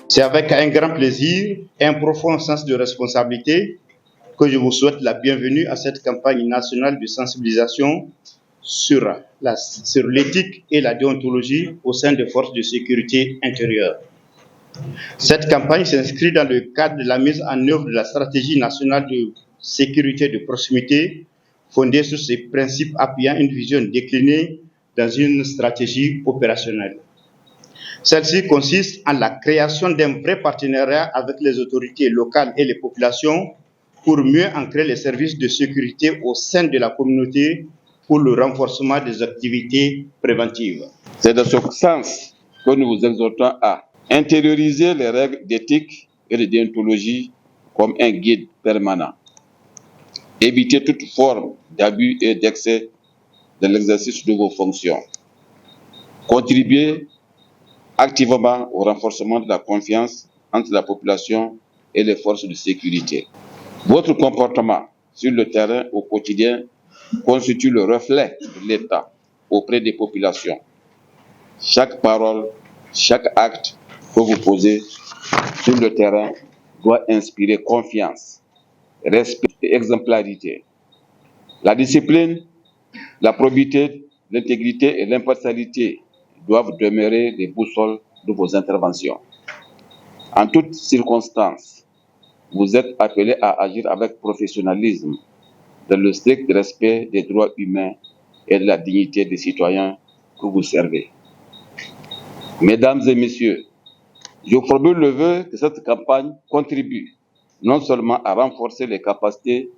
C'est avec un grand plaisir et un profond sens de responsabilité que je vous souhaite la bienvenue à cette campagne nationale de sensibilisation sur l'éthique et la déontologie au sein des forces de sécurité intérieure. Cette campagne s'inscrit dans le cadre de la mise en œuvre de la stratégie nationale de sécurité de proximité fondée sur ces principes appuyant une vision déclinée dans une stratégie opérationnelle. Celle-ci consiste en la création d'un vrai partenariat avec les autorités locales et les populations pour mieux ancrer les services de sécurité au sein de la communauté pour le renforcement des activités préventives. C'est dans ce sens que nous vous exhortons à intérioriser les règles d'éthique et de déontologie comme un guide permanent. Éviter toute forme d'abus et d'excès dans l'exercice de vos fonctions. Contribuer activement au renforcement de la confiance entre la population et les forces de sécurité. Votre comportement sur le terrain au quotidien constitue le reflet de l'État auprès des populations. Chaque parole, chaque acte que vous posez sur le terrain doit inspirer confiance, respect et exemplarité. La discipline, la probité, l'intégrité et l'impartialité doivent demeurer les boussoles de vos interventions. En toutes circonstances, vous êtes appelés à agir avec professionnalisme, dans le strict respect des droits humains et de la dignité des citoyens que vous servez. Mesdames et messieurs, je formule le vœu que cette campagne contribue non seulement à renforcer les capacités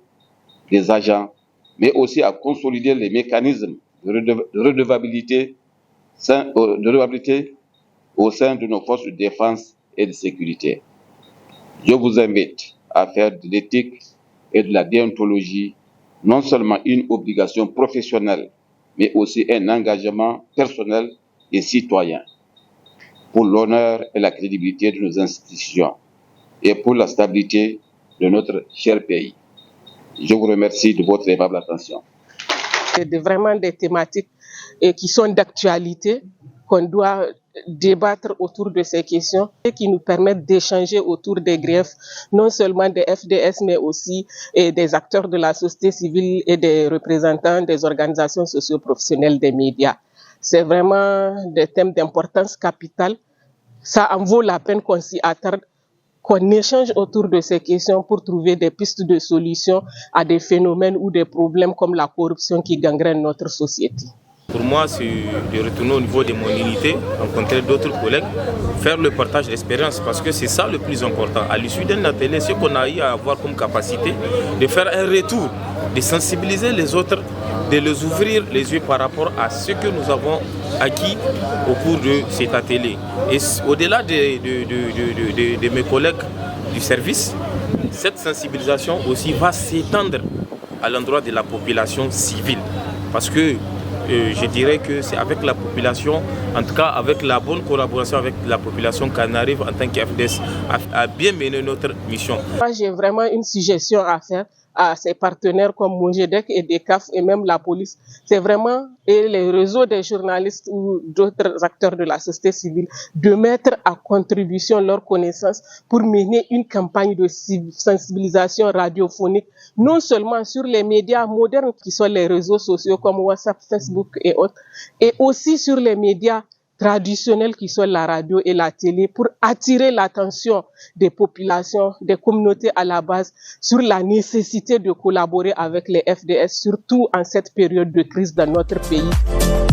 des agents, mais aussi à consolider les mécanismes de redevabilité au sein de nos forces de défense et de sécurité. Je vous invite à faire de l'éthique et de la déontologie non seulement une obligation professionnelle, mais aussi un engagement personnel et citoyen pour l'honneur et la crédibilité de nos institutions et pour la stabilité de notre cher pays. Je vous remercie de votre aimable attention. C'est vraiment des thématiques qui sont d'actualité, qu'on doit débattre autour de ces questions et qui nous permettent d'échanger autour des griefs, non seulement des FDS, mais aussi des acteurs de la société civile et des représentants des organisations socio-professionnelles des médias. C'est vraiment des thèmes d'importance capitale. Ça en vaut la peine qu'on s'y attarde, qu'on échange autour de ces questions pour trouver des pistes de solutions à des phénomènes ou des problèmes comme la corruption qui gangrènent notre société. Pour moi, c'est de retourner au niveau de mon unité, rencontrer d'autres collègues, faire le partage d'expérience, parce que c'est ça le plus important. À l'issue d'un atelier, ce qu'on a eu à avoir comme capacité, de faire un retour, de sensibiliser les autres, de les ouvrir les yeux par rapport à ce que nous avons acquis au cours de cet atelier. Et au-delà de mes collègues du service, cette sensibilisation aussi va s'étendre à l'endroit de la population civile, parce que je dirais que c'est avec la population, en tout cas avec la bonne collaboration avec la population qu'on arrive en tant qu'FDS à bien mener notre mission. Moi, j'ai vraiment une suggestion à faire à ses partenaires comme Mojedec et DECAF et même la police. C'est vraiment et les réseaux des journalistes ou d'autres acteurs de la société civile de mettre à contribution leurs connaissances pour mener une campagne de sensibilisation radiophonique, non seulement sur les médias modernes qui sont les réseaux sociaux comme WhatsApp, Facebook et autres, et aussi sur les médias traditionnels qui sont la radio et la télé pour attirer l'attention des populations, des communautés à la base sur la nécessité de collaborer avec les FDS, surtout en cette période de crise dans notre pays.